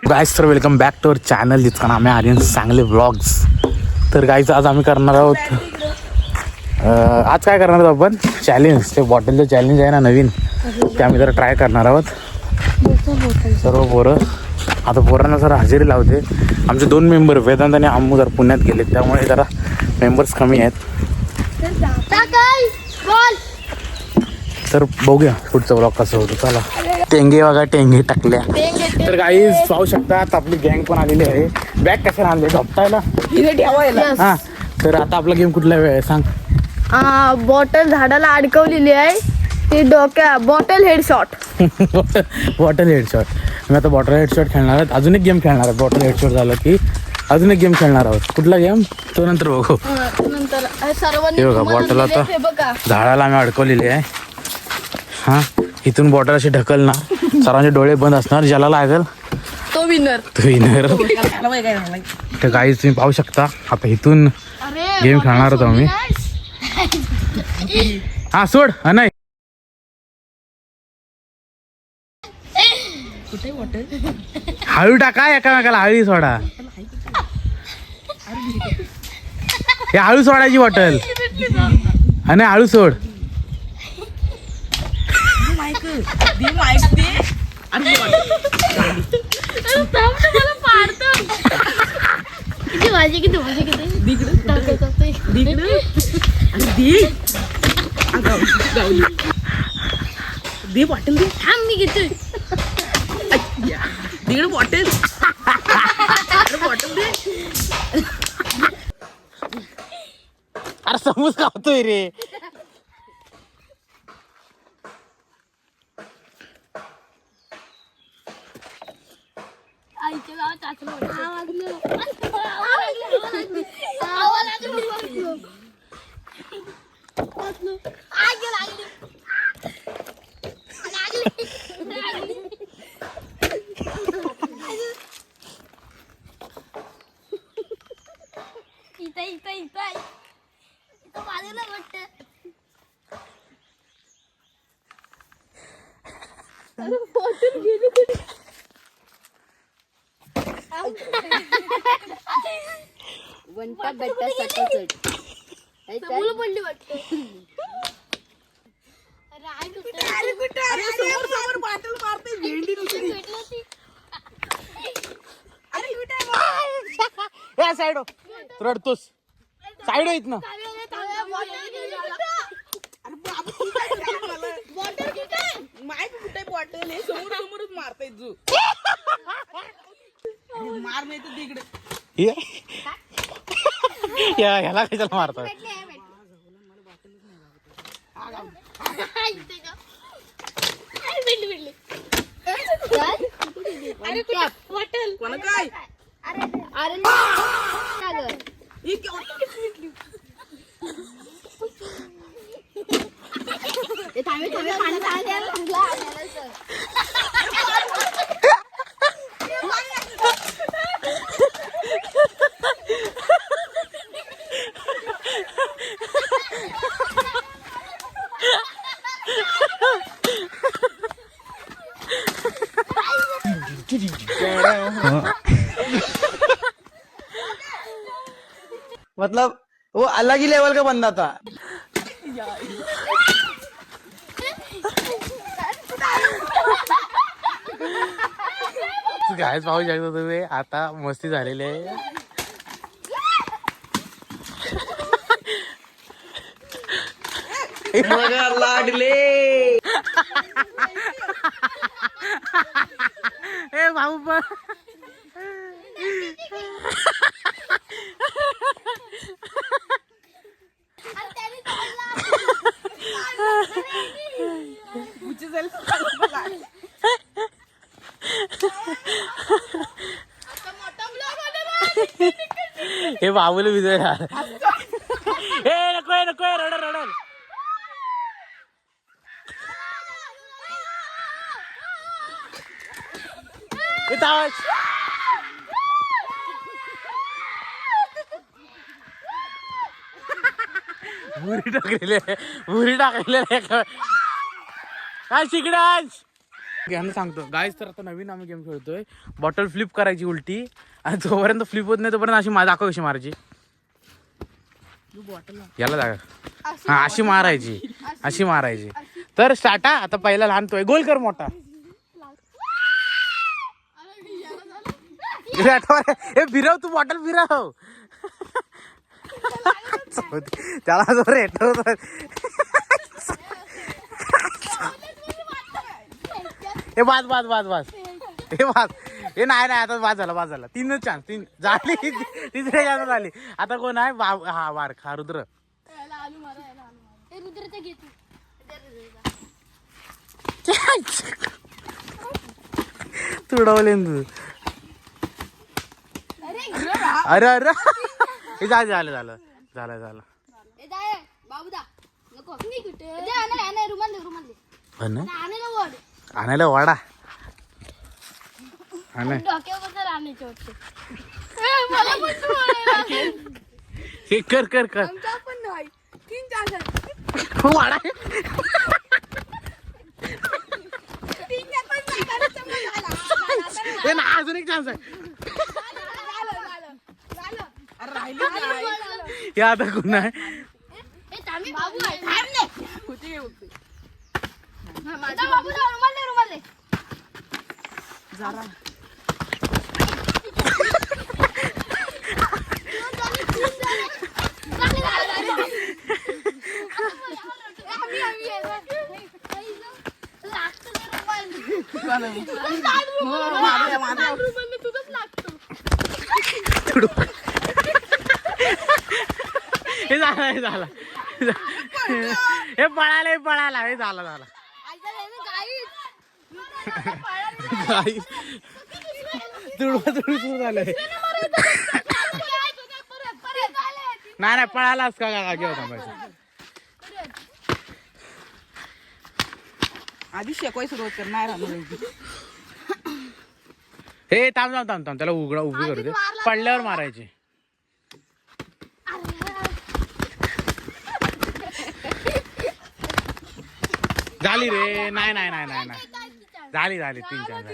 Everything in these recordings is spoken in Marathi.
गाईज तर welcome back to our channel जितका नाम आहे आर्यन चांगले व्लॉग्स. तर गाईज आज आम्ही करणार आहोत आज काय करणार आहोत आपण चॅलेंज. ते बॉटलचं चॅलेंज आहे ना नवीन, ते आम्ही जरा ट्राय करणार आहोत सर्व पोरं. आता पोरांना जरा हजेरी लावते. आमचे 2 मेंबर वेदांत आणि अम्मू जरा पुण्यात गेले, त्यामुळे जरा मेंबर्स कमी आहेत. तर बघूया पुढचा व्लॉग कसं होतं. चला टेंगे बघा, टेंगे टाकल्या. तर गाईज पाहू शकतात आपली गँग पण आलेली आहे. बॅग कशा आणले झोपटायला हा. तर आता आपला गेम कुठला वेळ आहे सांग. बॉटल झाडाला अडकवलेली आहे ती डोक्या बॉटल हेडशॉट. Bottle headshot. मी आता बॉटल हेडशॉट खेळणार आहोत. अजून एक गेम खेळणार आहोत. बॉटल हेडशॉट झालं की अजून एक गेम खेळणार आहोत. कुठला गेम तो नंतर बघू. नंतर सर्वांनी हे बघा बॉटल आता झाडाला आम्ही अडकवलेली आहे. हा इथून बॉटल अशी ढकल ना, सर्वांचे डोळे बंद असणार, ज्याला लागेल तो विनर. तर गाईज तुम्ही पाहू शकता आता इथून गेम खेळणार होतो आम्ही. हा सोड. हा नाही हळू टाका एकामेकाला, हळू सोडा. हे हळू सोडायची बॉटल. हा नाही हळू सोड. दे बॉटल दे. थांब मी घेतोय. दीड बॉटल बॉटल दे. अरे समूस खातोय रे. आईच्या गावात असलं वंटा बेटा सटसट मुलं पडली वाटतं. अरे समोर समोर बॉटल मारते भेंडी नुसती. अरे कुठे या साईड रडतोस. साईड हो इथनं. माय कुठे बॉटल हे समोर समोरच मारताय जू. मार नाही तर तिकडे ह्याला कशाला मारतो. बॉटल कोण काय मतलब वो अलग ही लेवल का बंदा था. गायच पाहू शकता तुम्ही आता मस्ती झालेली आहे. लाडले ए भाऊ पण हे बाबूला विजय ए नको नको रडल रडल. भुरी टाकलेली आहे. काय शिकडांश यांना सांगतो गाईज तर आता नवीन आम्ही गेम खेळतोय बॉटल फ्लिप करायची उलटी आणि जोपर्यंत फ्लिप होत नाही तोपर्यंत अशी दाखव कशी मारायची याला जागा हा अशी मारायची तर स्टार्ट हा आता पहिला लहानतोय गोल कर मोठा हे फिरव तू बॉटल फिरव त्याला जो रेटव हे वाद हे नाही आता वाद झाला 3च चान्स 3 झाली तिसऱ्या चान्स झाली आता कोण आहे हा वार खा रुद्र तुडवले तू अरे हे झालं आणायला वाडा हे कर वाडा हे ना अजून एक चान्स आहे हे आता कोण आहे हे झालं हे पळाला हे झालं तुडू झालंय नाही पळालाच का घेऊ थांबायचं आधी शेकवाय सुरुवात करणार हे थांब त्याला उभी करू दे पडल्यावर मारायचे झाली रे नाही झाली 3 चान्स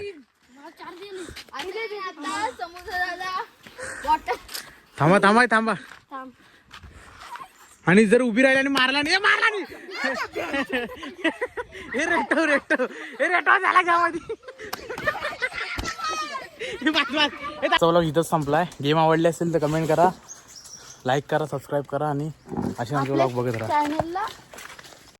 थांबा आणि जर उभी राहिली आणि मारला नाही हे रेटो झाला गावामध्ये व्लॉग इथंच संपलाय गेम आवडली असेल तर कमेंट करा लाईक करा सबस्क्राईब करा आणि असे आमचे व्लॉग बघत राहा चॅनलला